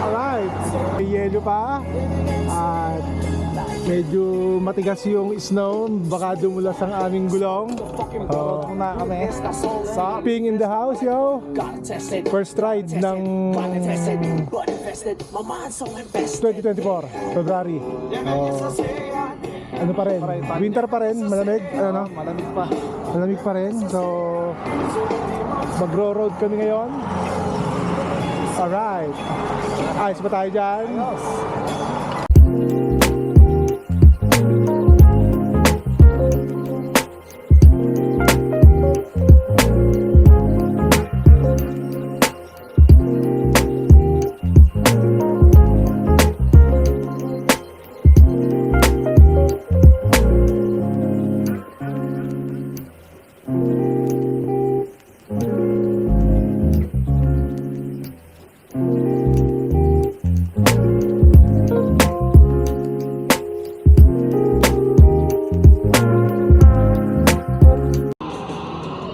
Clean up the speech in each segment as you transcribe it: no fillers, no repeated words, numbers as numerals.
Alright, may yelo pa at medyo matigas yung snow, baka dumulas ang aming gulong. Muna kami. Ping in the house, yo. First ride ng 2024, February. Ano pa rin? Winter pa rin, malamig. Ano? Malamig pa. Malamig pa rin. So, magro-road kami ngayon. Alright. Ayos ba tayo dyan?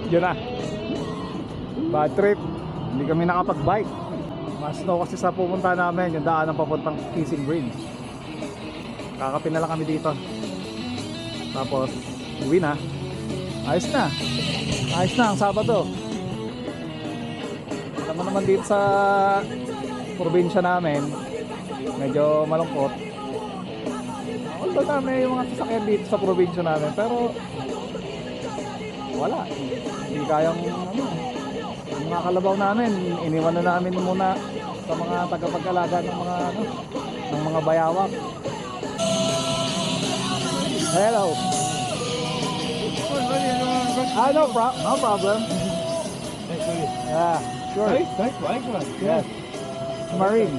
Yun na. Bad trip. Hindi kami nakapag-bike. Mas snow kasi sa pupunta namin, yung daan ng papuntang Kissing Green. Kakapin na lang kami dito. Tapos uwi na. Ayos na. Ayos na ang Sabado. Alam mo naman dito sa probinsya namin, medyo malungkot. Although dami yung mga sasakyan dito sa probinsya namin, pero wala. Hindi kayang yung mga kalabaw namin, iniwan na namin muna sa mga tagapag-alaga ng mga ng mga bayawak. Hello. No problem. Yeah, sure. Thanks, Mike. Yes. Marine.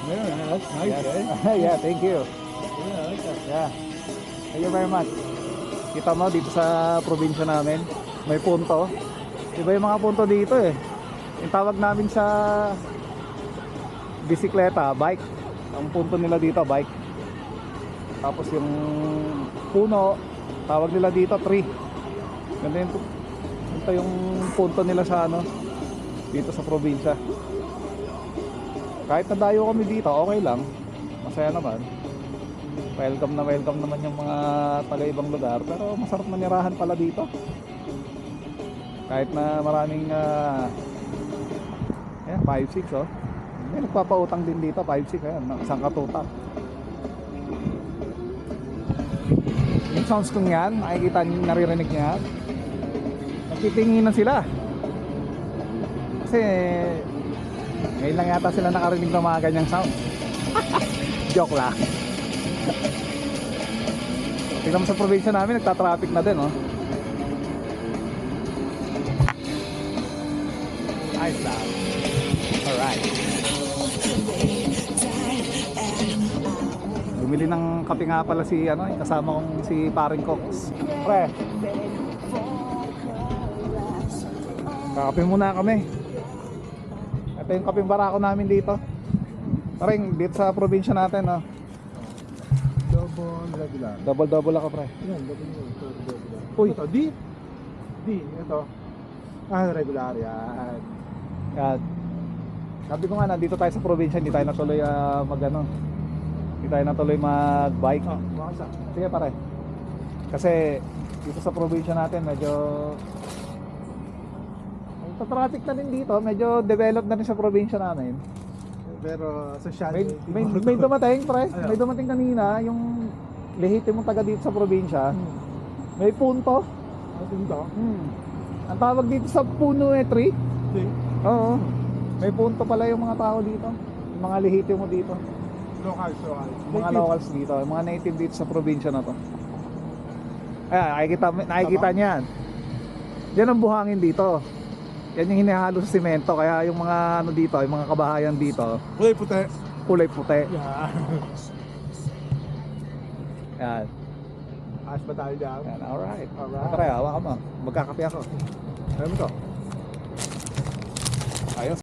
Yeah, that's nice, Yes. eh? Yeah, thank you. Yeah, I like that. Yeah. Thank you very much. Kita mo dito sa probinsya namin, may punto. Iba yung mga punto dito eh. Yung tawag namin sa bisikleta, bike. Ang punto nila dito, bike. Tapos yung puno, tawag nila dito, tree. Ganda yung, ito yung punto nila sa dito sa probinsya. Kahit nadayo kami dito, okay lang. Masaya naman. Welcome naman yung mga taga-ibang lugar, pero masarap manirahan pala dito. Kahit na maraming 5-6 oh. May nagpapautang din dito, 5-6 ayan, isang katutak. Yung sounds kong yan, nakikita niyo, naririnig niya. Nagtitinginan sila. Kasi ngayon lang yata sila nakarinig ng mga ganyang sound. Joke lang. Tingnan mo sa probinsya namin, nagta-traffic na din, oh. Nice lang. Alright. Bumili ng kape nga pala si, yung kasama kong si Paring Cox. Pre. Kakape muna kami. Ito yung kapeng barako namin dito. Paring, dito sa probinsya natin, oh. Double regular. Double ako, pre. Yan, double. Uy. Ito, D. Ito. Regular yan. Yan. Sabi ko nga, nandito tayo sa probinsya, hindi tayo natuloy hindi tayo natuloy mag-bike. Makasa. Sige pare. Kasi dito sa probinsya natin medyo traffic na din dito, medyo developed na rin sa probinsya namin. Pero social. May dumating pre, may dumating kanina yung lehitimong taga dito sa probinsya. May punto. Punto? Ang tawag dito sa puno tree. Oo. Hmm. May punto pala yung mga tao dito. Yung mga lehitimo dito. Local. Mga locals dito, yung mga native dito sa probinsya na to. Ayan, nakikita niyan. Yan ang buhangin dito. Yan yung hinihalo sa simento, kaya yung mga dito, yung mga kabahayan dito, kulay puti. Yeah. Yan. Ayos ba tayo dyan? Yan, alright. Alright. Tara, hawakan mo. Magkakape ako. Alam mo to? Ayos.